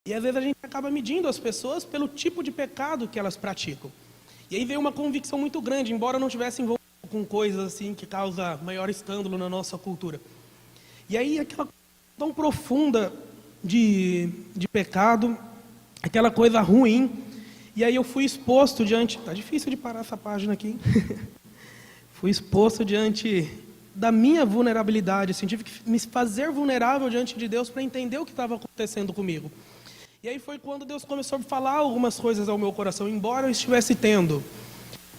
E às vezes a gente acaba medindo as pessoas pelo tipo de pecado que elas praticam. E aí veio uma convicção muito grande, embora eu não tivesse envolvido com coisas assim que causam maior escândalo na nossa cultura. E aí aquela coisa tão profunda de pecado, aquela coisa ruim, e aí eu fui exposto diante... Tá difícil de parar essa página aqui, hein? Fui exposto diante da minha vulnerabilidade, assim, tive que me fazer vulnerável diante de Deus para entender o que estava acontecendo comigo. E aí foi quando Deus começou a falar algumas coisas ao meu coração, embora eu estivesse tendo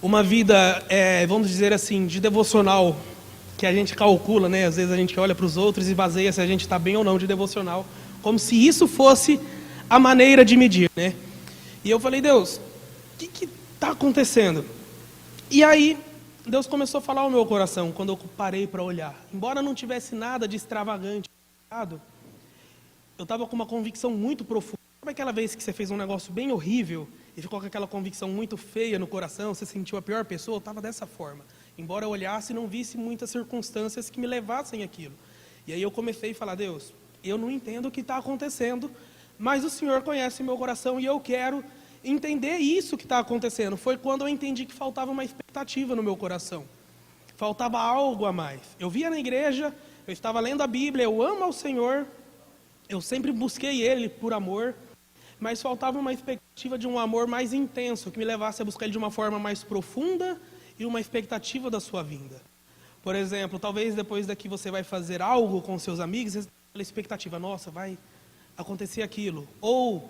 uma vida, vamos dizer assim, de devocional, que a gente calcula, né? Às vezes a gente olha para os outros e baseia se a gente está bem ou não de devocional, como se isso fosse a maneira de medir, né? E eu falei, Deus, o que está acontecendo? E aí Deus começou a falar ao meu coração, quando eu parei para olhar. Embora não tivesse nada de extravagante, eu estava com uma convicção muito profunda. Sabe aquela vez que você fez um negócio bem horrível e ficou com aquela convicção muito feia no coração, você sentiu a pior pessoa? Eu estava dessa forma. Embora eu olhasse e não visse muitas circunstâncias que me levassem àquilo. E aí eu comecei a falar, Deus, eu não entendo o que está acontecendo, mas o Senhor conhece meu coração e eu quero entender isso que está acontecendo. Foi quando eu entendi que faltava uma expectativa no meu coração. Faltava algo a mais. Eu via na igreja, eu estava lendo a Bíblia, eu amo ao Senhor, eu sempre busquei Ele por amor, mas faltava uma expectativa de um amor mais intenso, que me levasse a buscar Ele de uma forma mais profunda e uma expectativa da sua vinda. Por exemplo, talvez depois daqui você vai fazer algo com seus amigos, aquela expectativa, nossa, vai acontecer aquilo. Ou,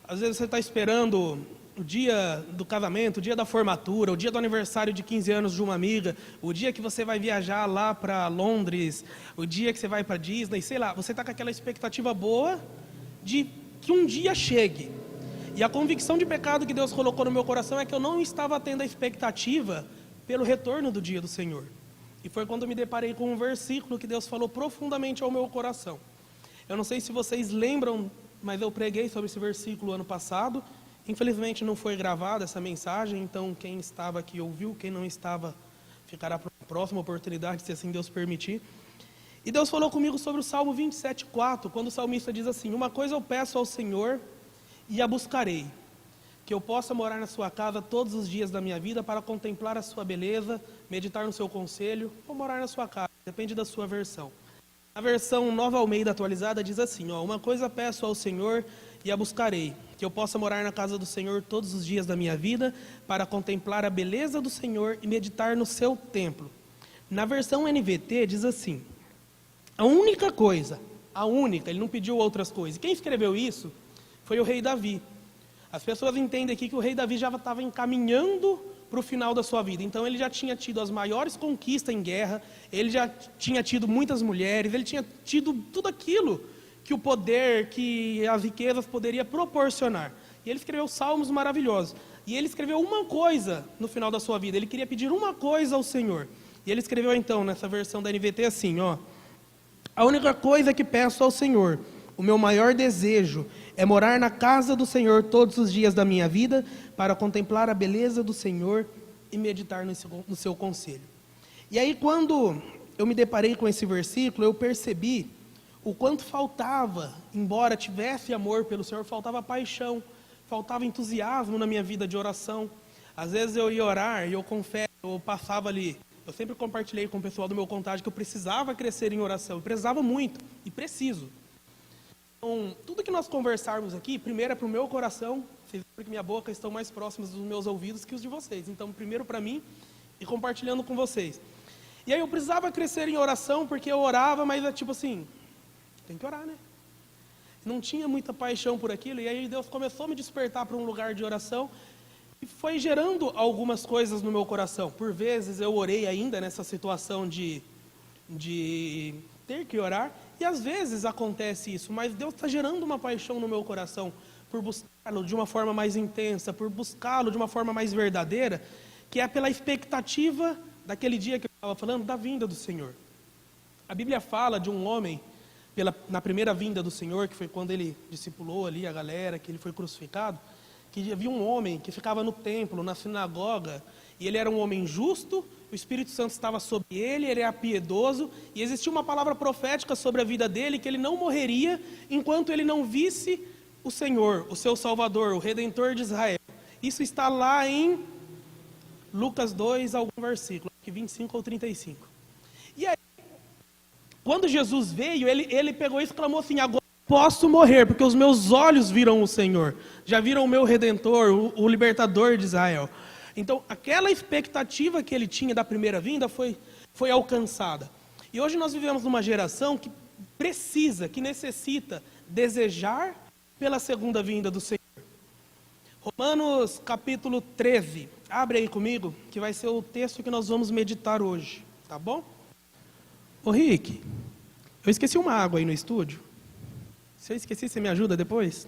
às vezes você está esperando o dia do casamento, o dia da formatura, o dia do aniversário de 15 anos de uma amiga, o dia que você vai viajar lá para Londres, o dia que você vai para Disney, sei lá, você está com aquela expectativa boa de que um dia chegue. E a convicção de pecado que Deus colocou no meu coração é que eu não estava tendo a expectativa pelo retorno do dia do Senhor. E foi quando eu me deparei com um versículo que Deus falou profundamente ao meu coração. Eu não sei se vocês lembram, mas eu preguei sobre esse versículo ano passado. Infelizmente não foi gravada essa mensagem, então quem estava aqui ouviu, quem não estava ficará para a próxima oportunidade, se assim Deus permitir. E Deus falou comigo sobre o Salmo 27:4, quando o salmista diz assim, uma coisa eu peço ao Senhor e a buscarei, que eu possa morar na sua casa todos os dias da minha vida para contemplar a sua beleza, meditar no seu conselho, ou morar na sua casa, depende da sua versão. A versão Nova Almeida atualizada diz assim, uma coisa peço ao Senhor e a buscarei, que eu possa morar na casa do Senhor todos os dias da minha vida, para contemplar a beleza do Senhor e meditar no seu templo. Na versão NVT diz assim, a única, ele não pediu outras coisas. Quem escreveu isso foi o rei Davi. As pessoas entendem aqui que o rei Davi já estava encaminhando para o final da sua vida. Então ele já tinha tido as maiores conquistas em guerra, ele já tinha tido muitas mulheres, ele tinha tido tudo aquilo que o poder, que as riquezas poderia proporcionar. E ele escreveu salmos maravilhosos. E ele escreveu uma coisa no final da sua vida, ele queria pedir uma coisa ao Senhor. E ele escreveu então, nessa versão da NVT assim, a única coisa que peço ao Senhor, o meu maior desejo, é morar na casa do Senhor todos os dias da minha vida, para contemplar a beleza do Senhor e meditar no seu conselho. E aí quando eu me deparei com esse versículo, eu percebi o quanto faltava, embora tivesse amor pelo Senhor, faltava paixão, faltava entusiasmo na minha vida de oração. Às vezes eu ia orar e eu confesso, eu passava ali, eu sempre compartilhei com o pessoal do meu contágio que eu precisava crescer em oração, eu precisava muito, e preciso. Então, tudo que nós conversarmos aqui, primeiro é para o meu coração, vocês sabem que minha boca estão mais próximas dos meus ouvidos que os de vocês, então primeiro para mim e compartilhando com vocês. E aí eu precisava crescer em oração, porque eu orava, mas é tipo assim, tem que orar, né? Não tinha muita paixão por aquilo, e aí Deus começou a me despertar para um lugar de oração, e foi gerando algumas coisas no meu coração. Por vezes eu orei ainda nessa situação de ter que orar, e às vezes acontece isso, mas Deus está gerando uma paixão no meu coração por buscá-lo de uma forma mais intensa, por buscá-lo de uma forma mais verdadeira, que é pela expectativa daquele dia que eu estava falando, da vinda do Senhor. A Bíblia fala de um homem, na primeira vinda do Senhor, que foi quando ele discipulou ali a galera, que ele foi crucificado, que havia um homem que ficava no templo, na sinagoga, e ele era um homem justo, o Espírito Santo estava sobre ele era piedoso, e existia uma palavra profética sobre a vida dele, que ele não morreria enquanto ele não visse o Senhor, o seu Salvador, o Redentor de Israel. Isso está lá em Lucas 2, algum versículo, 25 ou 35. E aí, quando Jesus veio, ele pegou isso e clamou assim: agora posso morrer, porque os meus olhos viram o Senhor, já viram o meu Redentor, o Libertador de Israel. Então, aquela expectativa que ele tinha da primeira vinda foi alcançada. E hoje nós vivemos numa geração que precisa, que necessita desejar pela segunda vinda do Senhor. Romanos capítulo 13, abre aí comigo, que vai ser o texto que nós vamos meditar hoje, tá bom? Ô Rick, eu esqueci uma água aí no estúdio. Se eu esqueci, você me ajuda depois?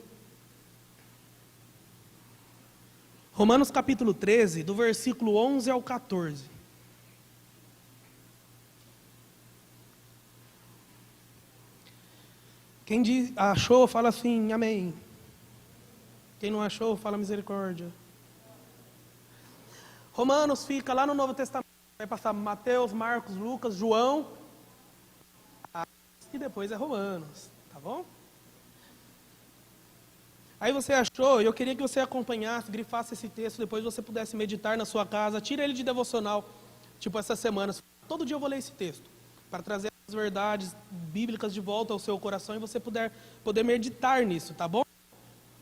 Romanos capítulo 13, do versículo 11 ao 14. Quem achou, fala assim, amém. Quem não achou, fala misericórdia. Romanos fica lá no Novo Testamento. Vai passar Mateus, Marcos, Lucas, João. E depois é Romanos, tá bom? Aí você achou, e eu queria que você acompanhasse, grifasse esse texto, depois você pudesse meditar na sua casa, tira ele de devocional, tipo essa semana. Todo dia eu vou ler esse texto, para trazer as verdades bíblicas de volta ao seu coração e você poder meditar nisso, tá bom?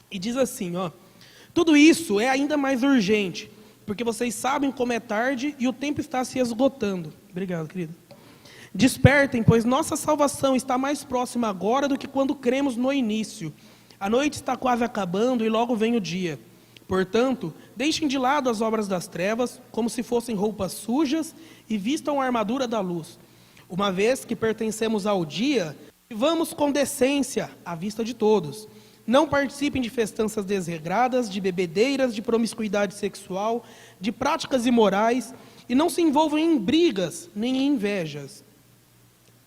E diz assim, ó: tudo isso é ainda mais urgente, porque vocês sabem como é tarde e o tempo está se esgotando. Obrigado, querido. Despertem, pois nossa salvação está mais próxima agora do que quando cremos no início. A noite está quase acabando e logo vem o dia. Portanto, deixem de lado as obras das trevas, como se fossem roupas sujas, e vistam a armadura da luz. Uma vez que pertencemos ao dia, vivamos com decência à vista de todos. Não participem de festanças desregradas, de bebedeiras, de promiscuidade sexual, de práticas imorais, e não se envolvam em brigas, nem em invejas.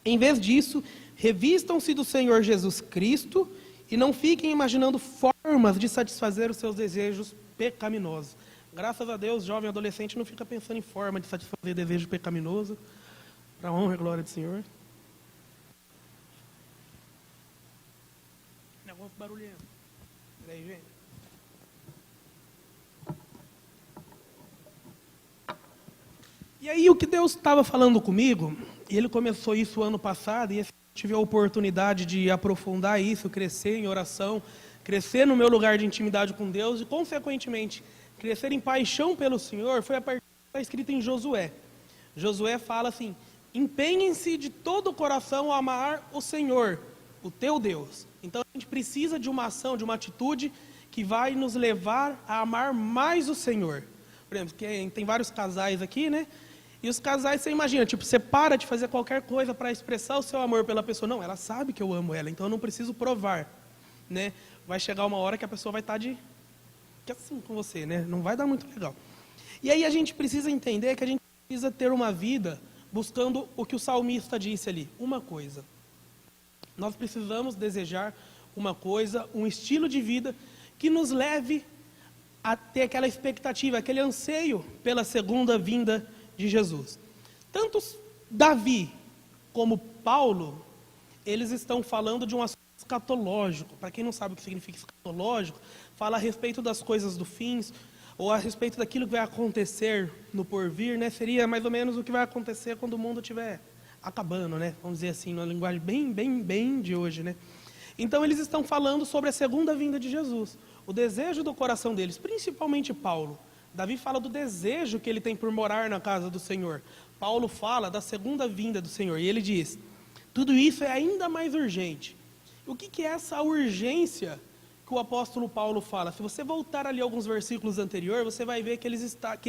Em vez disso, revistam-se do Senhor Jesus Cristo e não fiquem imaginando formas de satisfazer os seus desejos pecaminosos. Graças a Deus, jovem adolescente não fica pensando em forma de satisfazer desejo pecaminoso, para a honra e glória do Senhor. Negócio barulhento. Peraí, gente. E aí o que Deus estava falando comigo, e Ele começou isso ano passado, e eu tive a oportunidade de aprofundar isso, crescer em oração, crescer no meu lugar de intimidade com Deus, e consequentemente, crescer em paixão pelo Senhor, foi a partir do que está escrito em Josué. Josué fala assim: empenhem-se de todo o coração a amar o Senhor, o teu Deus. Então a gente precisa de uma ação, de uma atitude que vai nos levar a amar mais o Senhor. Por exemplo, tem vários casais aqui, né? E os casais, você imagina, tipo, você para de fazer qualquer coisa para expressar o seu amor pela pessoa. Não, ela sabe que eu amo ela, então eu não preciso provar, né? Vai chegar uma hora que a pessoa vai estar que assim com você, né? Não vai dar muito legal. E aí a gente precisa entender que a gente precisa ter uma vida buscando o que o salmista disse ali, uma coisa. Nós precisamos desejar uma coisa, um estilo de vida que nos leve a ter aquela expectativa, aquele anseio pela segunda vinda de Jesus. Tanto Davi como Paulo, eles estão falando de um assunto escatológico. Para quem não sabe o que significa escatológico, fala a respeito das coisas do fim, ou a respeito daquilo que vai acontecer no porvir, né? Seria mais ou menos o que vai acontecer quando o mundo estiver acabando, né? Vamos dizer assim, numa linguagem bem de hoje, né? Então eles estão falando sobre a segunda vinda de Jesus, o desejo do coração deles, principalmente Paulo. Davi fala do desejo que ele tem por morar na casa do Senhor. Paulo fala da segunda vinda do Senhor. E ele diz, tudo isso é ainda mais urgente. O que é essa urgência que o apóstolo Paulo fala? Se você voltar ali alguns versículos anteriores, você vai ver que ele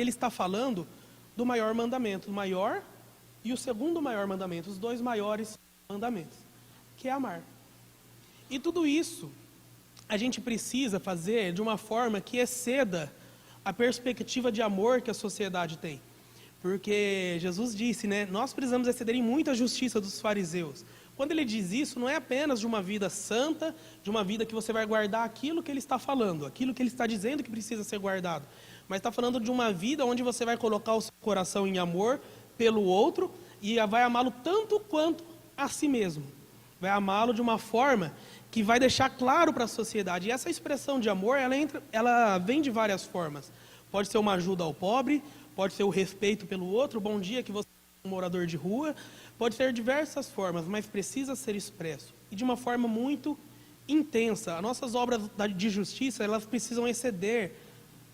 está falando do maior mandamento. O maior e o segundo maior mandamento. Os dois maiores mandamentos. Que é amar. E tudo isso a gente precisa fazer de uma forma que exceda a perspectiva de amor que a sociedade tem. Porque Jesus disse, né? Nós precisamos exceder em muito a justiça dos fariseus. Quando ele diz isso, não é apenas de uma vida santa, de uma vida que você vai guardar aquilo que ele está falando, aquilo que ele está dizendo que precisa ser guardado. Mas está falando de uma vida onde você vai colocar o seu coração em amor pelo outro e vai amá-lo tanto quanto a si mesmo. Vai amá-lo de uma forma que vai deixar claro para a sociedade. E essa expressão de amor, ela vem de várias formas. Pode ser uma ajuda ao pobre, pode ser o respeito pelo outro, bom dia que você é um morador de rua, pode ser diversas formas, mas precisa ser expresso. E de uma forma muito intensa. As nossas obras de justiça, elas precisam exceder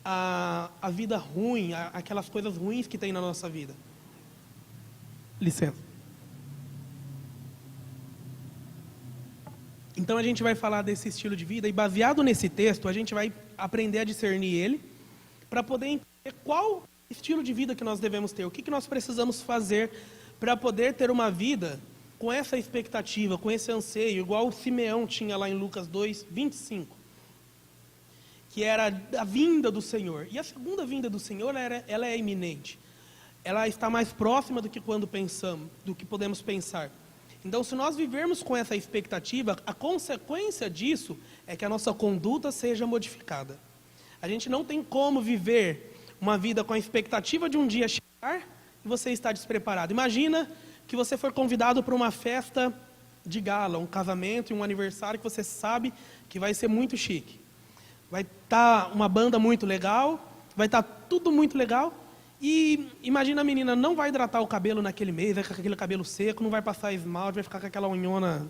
a vida ruim, aquelas coisas ruins que tem na nossa vida. Licença. Então a gente vai falar desse estilo de vida e baseado nesse texto, a gente vai aprender a discernir ele para poder entender qual estilo de vida que nós devemos ter, o que nós precisamos fazer para poder ter uma vida com essa expectativa, com esse anseio, igual o Simeão tinha lá em Lucas 2, 25. Que era a vinda do Senhor. E a segunda vinda do Senhor, ela é iminente. Ela está mais próxima do que quando pensamos, do que podemos pensar. Então, se nós vivermos com essa expectativa, a consequência disso é que a nossa conduta seja modificada. A gente não tem como viver uma vida com a expectativa de um dia chegar e você estar despreparado. Imagina que você for convidado para uma festa de gala, um casamento e um aniversário que você sabe que vai ser muito chique. Vai estar uma banda muito legal, vai estar tudo muito legal, e imagina a menina não vai hidratar o cabelo naquele mês, vai ficar com aquele cabelo seco, não vai passar esmalte, vai ficar com aquela unhona,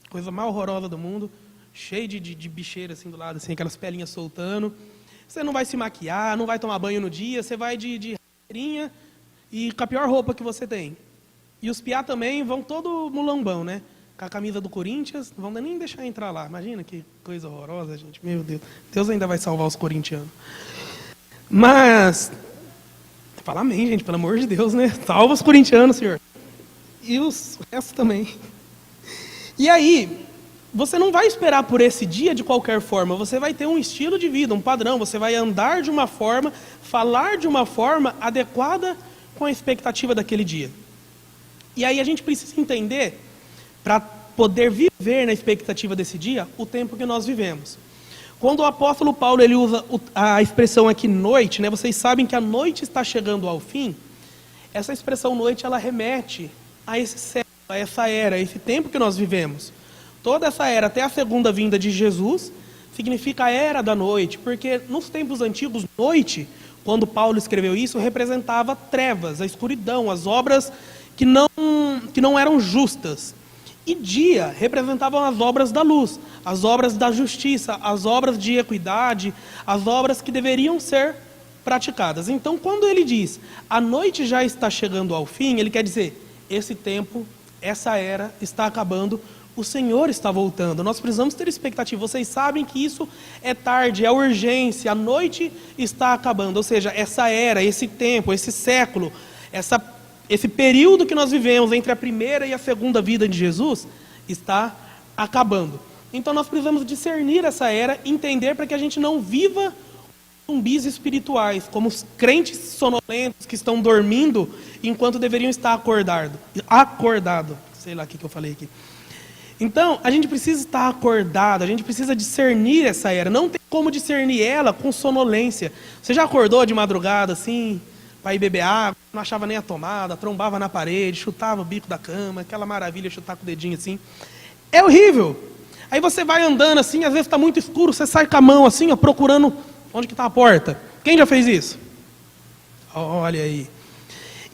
coisa mais horrorosa do mundo, cheia de bicheira assim do lado, assim, aquelas pelinhas soltando. Você não vai se maquiar, não vai tomar banho no dia, você vai de rasteirinha e com a pior roupa que você tem. E os piá também vão todo mulambão, né? Com a camisa do Corinthians, não vão nem deixar entrar lá. Imagina que coisa horrorosa, gente. Meu Deus. Deus ainda vai salvar os corintianos. Mas, fala amém, gente, pelo amor de Deus, né? Salva os corintianos, Senhor. E os restos também. E aí, você não vai esperar por esse dia de qualquer forma. Você vai ter um estilo de vida, um padrão. Você vai andar de uma forma, falar de uma forma adequada com a expectativa daquele dia. E aí a gente precisa entender, para poder viver na expectativa desse dia, o tempo que nós vivemos. Quando o apóstolo Paulo ele usa a expressão aqui noite, né, vocês sabem que a noite está chegando ao fim, essa expressão noite ela remete a esse século, a essa era, a esse tempo que nós vivemos. Toda essa era, até a segunda vinda de Jesus, significa a era da noite, porque nos tempos antigos, noite, quando Paulo escreveu isso, representava trevas, a escuridão, as obras que não eram justas. E dia representavam as obras da luz, as obras da justiça, as obras de equidade, as obras que deveriam ser praticadas. Então, quando ele diz, a noite já está chegando ao fim, ele quer dizer, esse tempo, essa era está acabando, o Senhor está voltando. Nós precisamos ter expectativa. Vocês sabem que isso é tarde, é urgência, a noite está acabando. Ou seja, essa era, esse tempo, esse século, esse período que nós vivemos entre a primeira e a segunda vida de Jesus está acabando. Então nós precisamos discernir essa era, entender para que a gente não viva zumbis espirituais, como os crentes sonolentos que estão dormindo enquanto deveriam estar acordado. Sei lá o que eu falei aqui. Então, a gente precisa estar acordado, a gente precisa discernir essa era. Não tem como discernir ela com sonolência. Você já acordou de madrugada assim, para ir beber água, não achava nem a tomada, trombava na parede, chutava o bico da cama, aquela maravilha, chutar com o dedinho assim. É horrível. Aí você vai andando assim, às vezes está muito escuro, você sai com a mão assim, ó, procurando onde que está a porta. Quem já fez isso? Olha aí.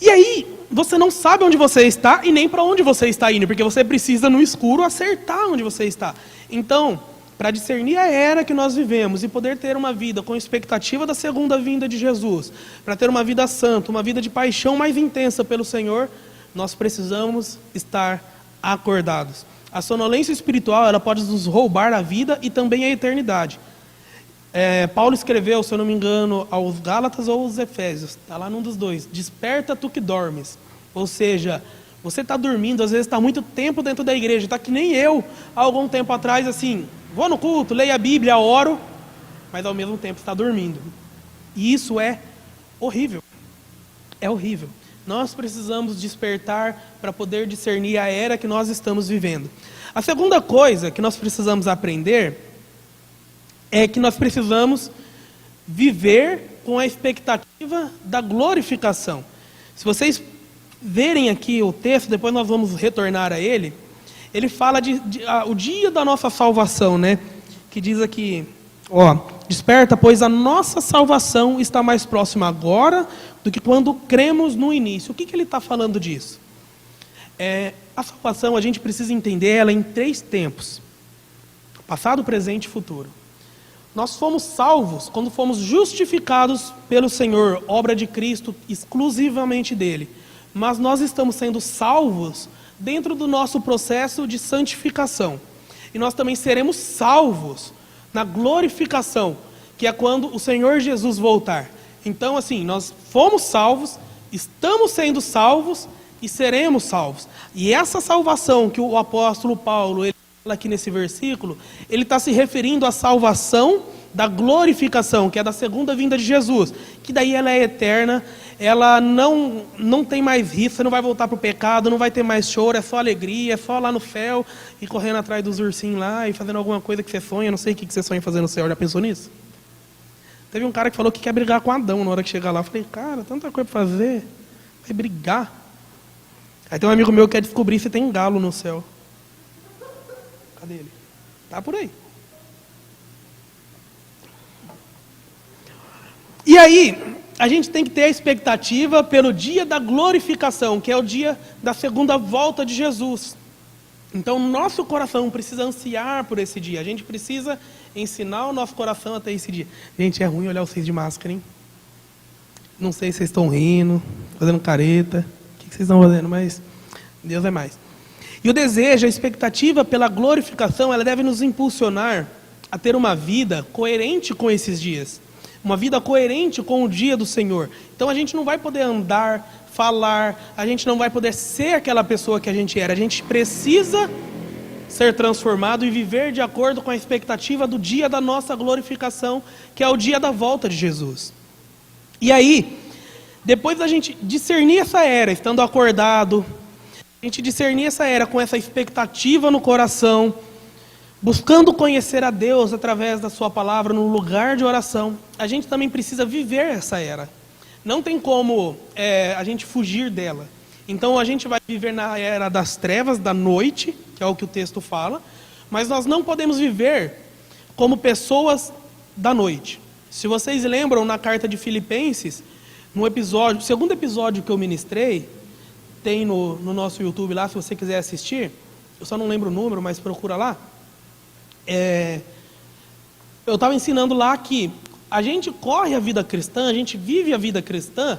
E aí, você não sabe onde você está e nem para onde você está indo, porque você precisa no escuro acertar onde você está. Então, para discernir a era que nós vivemos e poder ter uma vida com expectativa da segunda vinda de Jesus, para ter uma vida santa, uma vida de paixão mais intensa pelo Senhor, nós precisamos estar acordados. A sonolência espiritual, ela pode nos roubar a vida e também a eternidade. Paulo escreveu, se eu não me engano, aos Gálatas ou aos Efésios, está lá num dos dois, desperta tu que dormes. Ou seja, você está dormindo, às vezes está muito tempo dentro da igreja, está que nem eu, há algum tempo atrás, assim, vou no culto, leio a Bíblia, oro, mas ao mesmo tempo está dormindo. E isso é horrível. É horrível. Nós precisamos despertar para poder discernir a era que nós estamos vivendo. A segunda coisa que nós precisamos aprender é que nós precisamos viver com a expectativa da glorificação. Se vocês verem aqui o texto, depois nós vamos retornar a ele, ele fala o dia da nossa salvação, né? Que diz aqui, desperta, pois a nossa salvação está mais próxima agora do que quando cremos no início. O que ele está falando disso? A salvação, a gente precisa entender ela em 3 tempos: passado, presente e futuro. Nós fomos salvos quando fomos justificados pelo Senhor, obra de Cristo, exclusivamente dele. Mas nós estamos sendo salvos dentro do nosso processo de santificação. E nós também seremos salvos na glorificação, que é quando o Senhor Jesus voltar. Então, assim, nós fomos salvos, estamos sendo salvos e seremos salvos. E essa salvação que o apóstolo Paulo ele fala aqui nesse versículo, ele está se referindo à salvação da glorificação, que é da segunda vinda de Jesus, que daí ela é eterna, ela não tem mais risco, você não vai voltar para o pecado, não vai ter mais choro, é só alegria, é só lá no céu, e correndo atrás dos ursinhos lá, e fazendo alguma coisa que você sonha, não sei o que você sonha fazer no céu, já pensou nisso? Teve um cara que falou que quer brigar com Adão na hora que chegar lá, eu falei, cara, tanta coisa para fazer, vai brigar. Aí tem um amigo meu que quer descobrir se tem galo no céu. Cadê ele? Tá por aí. E aí, a gente tem que ter a expectativa pelo dia da glorificação, que é o dia da segunda volta de Jesus. Então, nosso coração precisa ansiar por esse dia. A gente precisa ensinar o nosso coração até esse dia. Gente, é ruim olhar vocês de máscara, hein? Não sei se vocês estão rindo, fazendo careta. O que vocês estão fazendo? Mas Deus é mais. E o desejo, a expectativa pela glorificação, ela deve nos impulsionar a ter uma vida coerente com esses dias. Uma vida coerente com o dia do Senhor. Então a gente não vai poder andar, falar, a gente não vai poder ser aquela pessoa que a gente era. A gente precisa ser transformado e viver de acordo com a expectativa do dia da nossa glorificação, que é o dia da volta de Jesus. E aí, depois da gente discernir essa era, estando acordado, a gente discernir essa era com essa expectativa no coração, buscando conhecer a Deus através da sua palavra no lugar de oração, a gente também precisa viver essa era. Não tem como a gente fugir dela. Então a gente vai viver na era das trevas, da noite, que é o que o texto fala, mas nós não podemos viver como pessoas da noite. Se vocês lembram, na carta de Filipenses, no segundo episódio que eu ministrei, tem no nosso YouTube lá, se você quiser assistir, eu só não lembro o número, mas procura lá. Eu estava ensinando lá que a gente corre a vida cristã, a gente vive a vida cristã,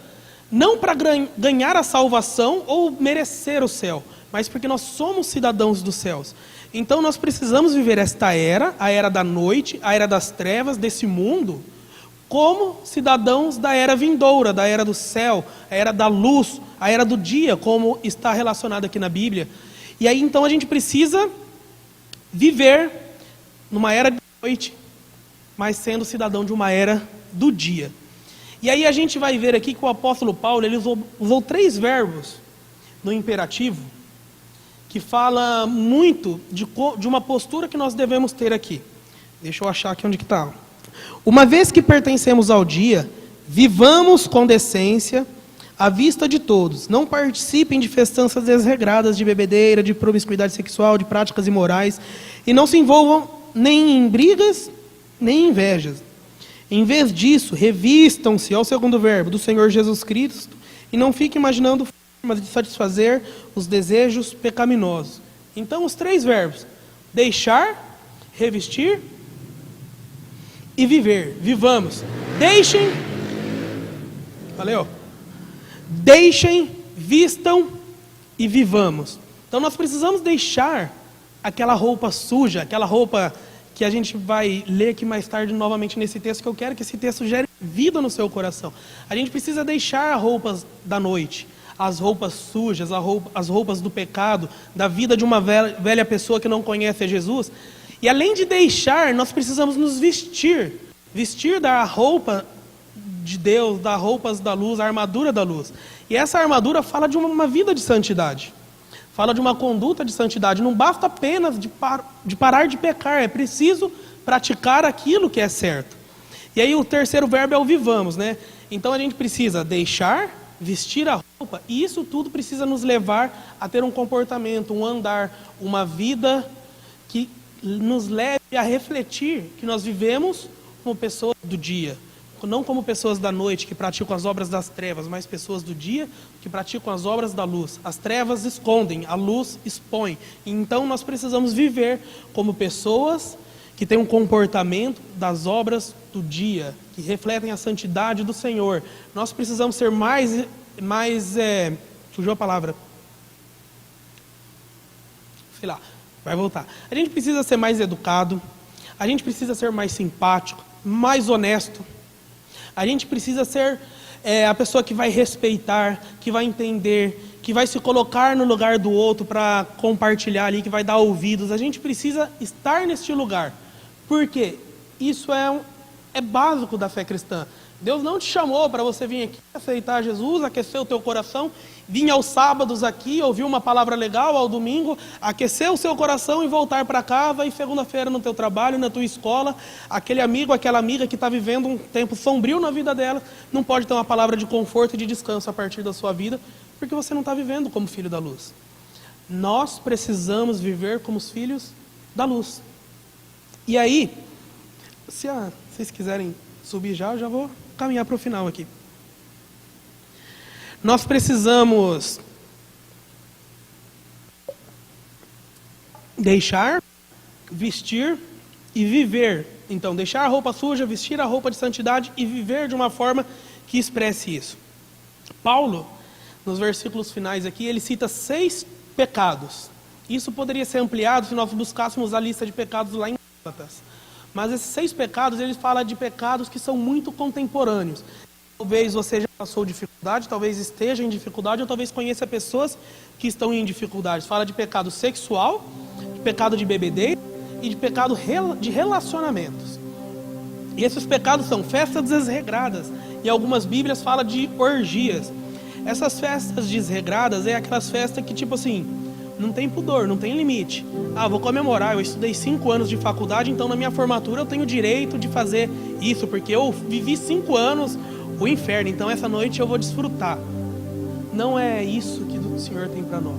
não para ganhar a salvação ou merecer o céu, mas porque nós somos cidadãos dos céus. Então nós precisamos viver esta era, a era da noite, a era das trevas, desse mundo, como cidadãos da era vindoura, da era do céu, a era da luz, a era do dia, como está relacionado aqui na Bíblia. E aí então a gente precisa viver numa era de noite, mas sendo cidadão de uma era do dia. E aí a gente vai ver aqui que o apóstolo Paulo ele usou 3 verbos no imperativo, que fala muito de uma postura que nós devemos ter aqui. Deixa eu achar aqui onde que está. Uma vez que pertencemos ao dia, vivamos com decência, à vista de todos. Não participem de festanças desregradas, de bebedeira, de promiscuidade sexual, de práticas imorais, e não se envolvam nem em brigas, nem em invejas. Em vez disso, revistam-se, ao segundo verbo, do Senhor Jesus Cristo, e não fiquem imaginando formas de satisfazer os desejos pecaminosos. Então, os 3 verbos: deixar, revestir e viver. Vivamos. Deixem, valeu. Deixem, vistam e vivamos. Então nós precisamos deixar aquela roupa suja, aquela roupa que a gente vai ler aqui mais tarde novamente nesse texto, que eu quero que esse texto gere vida no seu coração. A gente precisa deixar as roupas da noite, as roupas sujas, as roupas do pecado, da vida de uma velha pessoa que não conhece a Jesus. E além de deixar, nós precisamos nos vestir. Vestir da roupa de Deus, das roupas da luz, a armadura da luz. E essa armadura fala de uma vida de santidade. Fala de uma conduta de santidade. Não basta apenas de parar de pecar, é preciso praticar aquilo que é certo. E aí o terceiro verbo é o vivamos, né? Então a gente precisa deixar, vestir a roupa roupa. E isso tudo precisa nos levar a ter um comportamento, um andar, uma vida que nos leve a refletir que nós vivemos como pessoas do dia. Não como pessoas da noite que praticam as obras das trevas, mas pessoas do dia que praticam as obras da luz. As trevas escondem, a luz expõe. Então nós precisamos viver como pessoas que têm um comportamento das obras do dia, que refletem a santidade do Senhor. Nós precisamos ser mais fugiu a palavra. Sei lá, vai voltar. A gente precisa ser mais educado, a gente precisa ser mais simpático, mais honesto. A gente precisa ser a pessoa que vai respeitar, que vai entender, que vai se colocar no lugar do outro para compartilhar ali, que vai dar ouvidos. A gente precisa estar neste lugar. Por quê? Isso é básico da fé cristã. Deus não te chamou para você vir aqui aceitar Jesus, aquecer o teu coração, vir aos sábados aqui, ouvir uma palavra legal, ao domingo, aquecer o seu coração e voltar para casa, e segunda-feira no teu trabalho, na tua escola, aquele amigo, aquela amiga que está vivendo um tempo sombrio na vida dela, não pode ter uma palavra de conforto e de descanso a partir da sua vida, porque você não está vivendo como filho da luz. Nós precisamos viver como os filhos da luz. E aí, se vocês quiserem subir já, eu já vou caminhar para o final aqui. Nós precisamos deixar, vestir e viver. Então, deixar a roupa suja, vestir a roupa de santidade e viver de uma forma que expresse isso. Paulo, nos versículos finais aqui, ele cita 6 pecados. Isso poderia ser ampliado se nós buscássemos a lista de pecados lá em Gálatas. Mas esses 6 pecados, ele fala de pecados que são muito contemporâneos. Talvez você já passou dificuldade, talvez esteja em dificuldade, ou talvez conheça pessoas que estão em dificuldades. Fala de pecado sexual, de pecado de bebedeira e de pecado de relacionamentos. E esses pecados são festas desregradas. E algumas bíblias falam de orgias. Essas festas desregradas é aquelas festas que, tipo assim, não tem pudor, não tem limite. Vou comemorar, eu estudei 5 anos de faculdade, então na minha formatura eu tenho o direito de fazer isso, porque eu vivi 5 anos o inferno, então essa noite eu vou desfrutar. Não é isso que o Senhor tem para nós.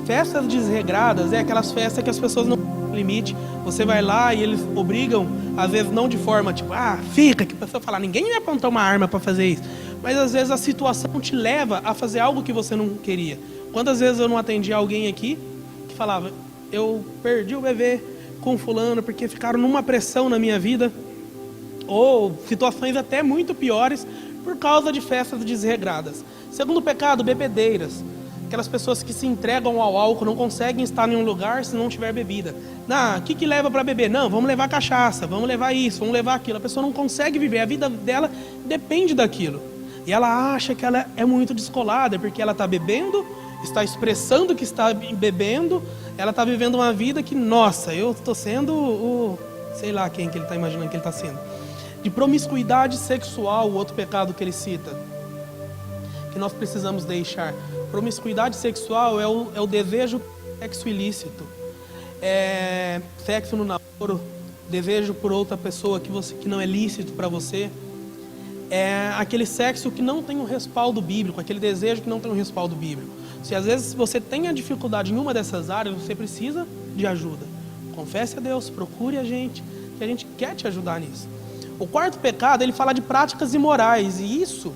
Festas desregradas é aquelas festas que as pessoas não têm limite. Você vai lá e eles obrigam, às vezes não de forma tipo, fica, que a pessoa fala, ninguém vai apontar uma arma para fazer isso. Mas às vezes a situação te leva a fazer algo que você não queria. Quantas vezes eu não atendi alguém aqui que falava, eu perdi o bebê com fulano porque ficaram numa pressão na minha vida, ou situações até muito piores por causa de festas desregradas. Segundo pecado, bebedeiras. Aquelas pessoas que se entregam ao álcool, não conseguem estar em um lugar se não tiver bebida. O que leva para beber? Não, vamos levar cachaça, vamos levar isso, vamos levar aquilo. A pessoa não consegue viver, a vida dela depende daquilo. E ela acha que ela é muito descolada, porque ela está bebendo, está expressando que está bebendo, ela está vivendo uma vida que, nossa, eu estou sendo sei lá quem que ele está imaginando que ele está sendo. De promiscuidade sexual, o outro pecado que ele cita, que nós precisamos deixar. Promiscuidade sexual é o desejo por sexo ilícito, sexo no namoro, desejo por outra pessoa que não é lícito para você. É aquele sexo que não tem um respaldo bíblico, aquele desejo que não tem um respaldo bíblico. Se às vezes você tem a dificuldade em uma dessas áreas, você precisa de ajuda. Confesse a Deus, procure a gente, que a gente quer te ajudar nisso. O quarto pecado, ele fala de práticas imorais, e isso,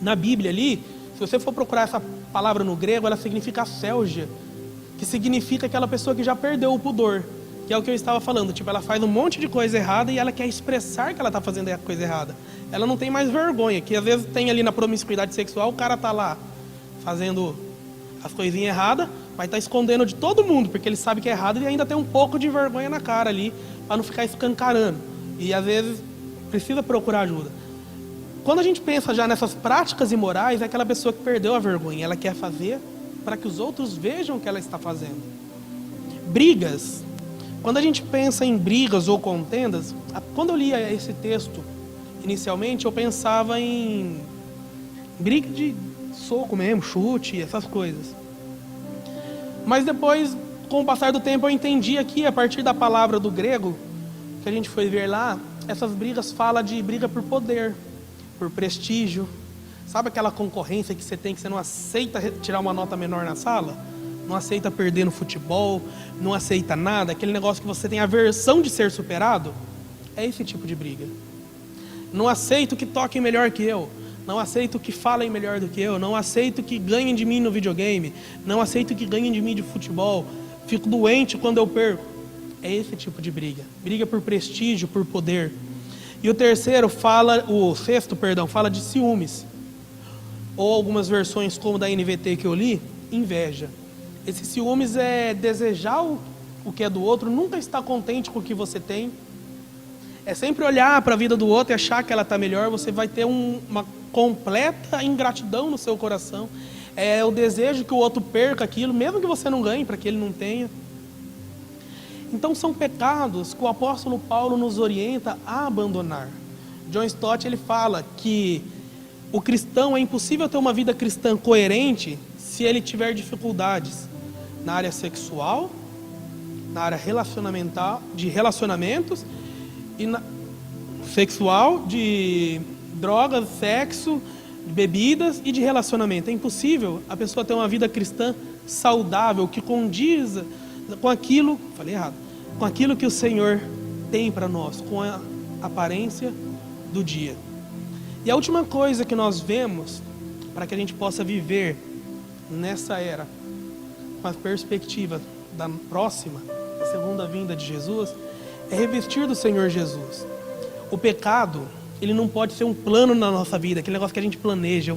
na Bíblia ali, se você for procurar essa palavra no grego, ela significa asélgia, que significa aquela pessoa que já perdeu o pudor, que é o que eu estava falando, tipo, ela faz um monte de coisa errada e ela quer expressar que ela está fazendo a coisa errada. Ela não tem mais vergonha, que às vezes tem ali na promiscuidade sexual, o cara está lá fazendo as coisinhas erradas, mas está escondendo de todo mundo, porque ele sabe que é errado e ainda tem um pouco de vergonha na cara ali, para não ficar escancarando. E às vezes precisa procurar ajuda. Quando a gente pensa já nessas práticas imorais, é aquela pessoa que perdeu a vergonha, ela quer fazer para que os outros vejam o que ela está fazendo. Brigas. Quando a gente pensa em brigas ou contendas, quando eu lia esse texto, inicialmente eu pensava em briga de soco mesmo, chute, essas coisas. Mas depois, com o passar do tempo, eu entendi aqui, a partir da palavra do grego, que a gente foi ver lá, essas brigas falam de briga por poder, por prestígio, Sabe aquela concorrência que você tem, que você não aceita tirar uma nota menor na sala? Não aceita perder no futebol, não aceita nada, aquele negócio que você tem aversão de ser superado? É esse tipo de briga. Não aceito que toquem melhor que eu, não aceito que falem melhor do que eu, não aceito que ganhem de mim no videogame, não aceito que ganhem de mim de futebol, fico doente quando eu perco. É esse tipo de briga. Briga por prestígio, por poder. E o sexto, fala de ciúmes. Ou algumas versões, como da NVT que eu li, inveja. Esse ciúmes é desejar o que é do outro, nunca estar contente com o que você tem. É sempre olhar para a vida do outro e achar que ela está melhor. Você vai ter uma completa ingratidão no seu coração. É o desejo que o outro perca aquilo, mesmo que você não ganhe, para que ele não tenha. Então são pecados que o apóstolo Paulo nos orienta a abandonar. John Stott, ele fala que o cristão, é impossível ter uma vida cristã coerente se ele tiver dificuldades na área sexual, na área de relacionamentos, e sexual, de drogas, sexo, de bebidas e de relacionamento. É impossível a pessoa ter uma vida cristã saudável, que condiza com aquilo, com aquilo que o Senhor tem para nós, com a aparência do dia. E a última coisa que nós vemos, para que a gente possa viver nessa era, com a perspectiva da próxima, da segunda vinda de Jesus, é revestir do Senhor Jesus. O pecado, ele não pode ser um plano na nossa vida, aquele negócio que a gente planeja. Eu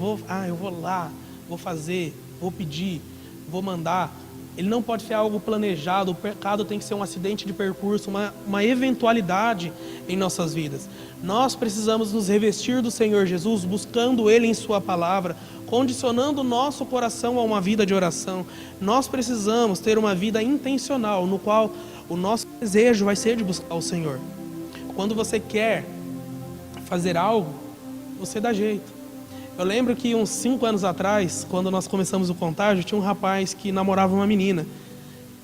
vou lá, vou fazer, vou pedir, vou mandar. Ele não pode ser algo planejado. O pecado tem que ser um acidente de percurso, uma eventualidade em nossas vidas. Nós precisamos nos revestir do Senhor Jesus, buscando Ele em Sua palavra, condicionando o nosso coração a uma vida de oração. Nós precisamos ter uma vida intencional, no qual o nosso desejo vai ser de buscar o Senhor. Quando você quer fazer algo, você dá jeito. Eu lembro que uns 5 anos atrás, quando nós começamos o Contágio, tinha um rapaz que namorava uma menina.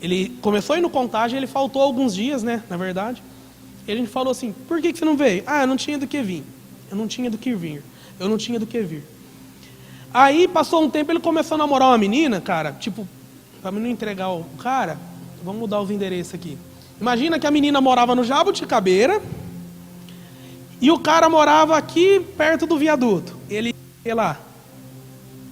Ele começou a ir no Contágio, ele faltou alguns dias, né, na verdade. E a gente falou assim, por que você não veio? Eu não tinha do que vir. Eu não tinha do que vir. Aí, passou um tempo, ele começou a namorar uma menina, cara, tipo, pra mim não entregar o cara, vamos mudar os endereços aqui. Imagina que a menina morava no Jabuticabeira e o cara morava aqui perto do viaduto. Ele ia lá,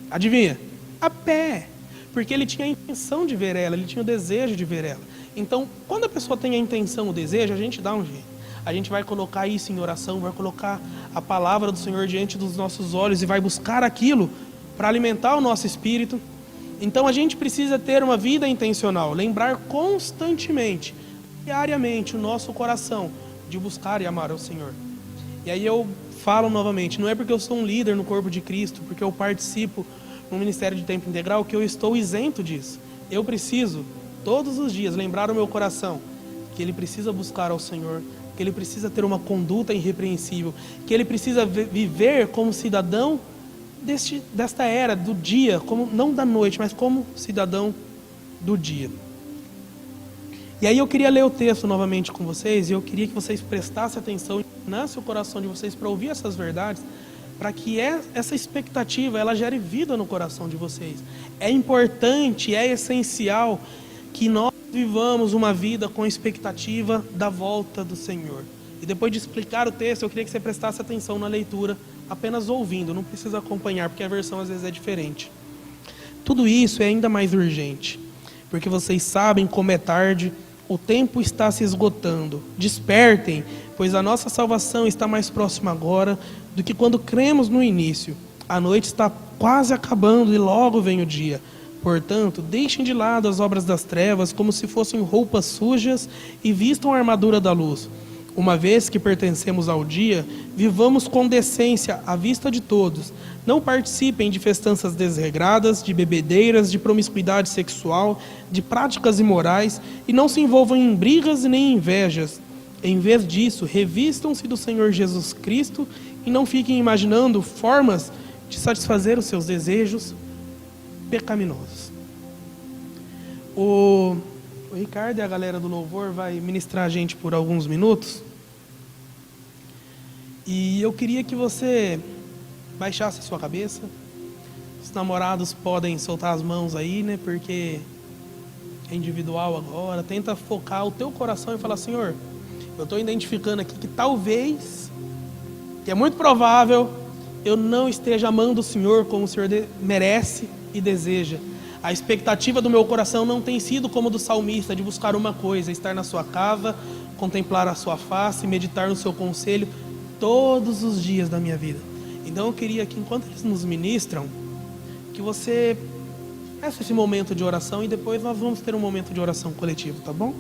adivinha? A pé, porque ele tinha a intenção de ver ela, ele tinha o desejo de ver ela. Então, quando a pessoa tem a intenção, o desejo, a gente dá um jeito. A gente vai colocar isso em oração, vai colocar a palavra do Senhor diante dos nossos olhos e vai buscar aquilo para alimentar o nosso espírito. Então, a gente precisa ter uma vida intencional, lembrar constantemente, diariamente, o nosso coração de buscar e amar ao Senhor. E aí eu falo novamente, não é porque eu sou um líder no corpo de Cristo, porque eu participo no ministério de tempo integral, que eu estou isento disso. Eu preciso, todos os dias, lembrar o meu coração que ele precisa buscar ao Senhor, que ele precisa ter uma conduta irrepreensível, que ele precisa viver como cidadão desta era, do dia, como, não da noite, mas como cidadão do dia. E aí eu queria ler o texto novamente com vocês, e eu queria que vocês prestassem atenção, inclinassem o coração de vocês para ouvir essas verdades, para que essa expectativa, ela gere vida no coração de vocês. É importante, é essencial que nós vivamos uma vida com expectativa da volta do Senhor. E depois de explicar o texto, eu queria que você prestasse atenção na leitura, apenas ouvindo, não precisa acompanhar, porque a versão às vezes é diferente. Tudo isso é ainda mais urgente, porque vocês sabem como é tarde, o tempo está se esgotando. Despertem, pois a nossa salvação está mais próxima agora do que quando cremos no início. A noite está quase acabando e logo vem o dia. Portanto, deixem de lado as obras das trevas como se fossem roupas sujas e vistam a armadura da luz. Uma vez que pertencemos ao dia, vivamos com decência à vista de todos. Não participem de festanças desregradas, de bebedeiras, de promiscuidade sexual, de práticas imorais, e não se envolvam em brigas nem em invejas. Em vez disso, revistam-se do Senhor Jesus Cristo e não fiquem imaginando formas de satisfazer os seus desejos pecaminosos. O Ricardo e a galera do louvor vai ministrar a gente por alguns minutos. E eu queria que você baixasse a sua cabeça. Os namorados podem soltar as mãos aí, né? Porque é individual agora. Tenta focar o teu coração e falar: Senhor, eu estou identificando aqui que talvez, que é muito provável, eu não esteja amando o Senhor como o Senhor merece e deseja. A expectativa do meu coração não tem sido como do salmista, de buscar uma coisa: estar na sua casa, contemplar a sua face, meditar no seu conselho todos os dias da minha vida. Então eu queria que, enquanto eles nos ministram, que você peça esse momento de oração, e depois nós vamos ter um momento de oração coletivo, tá bom?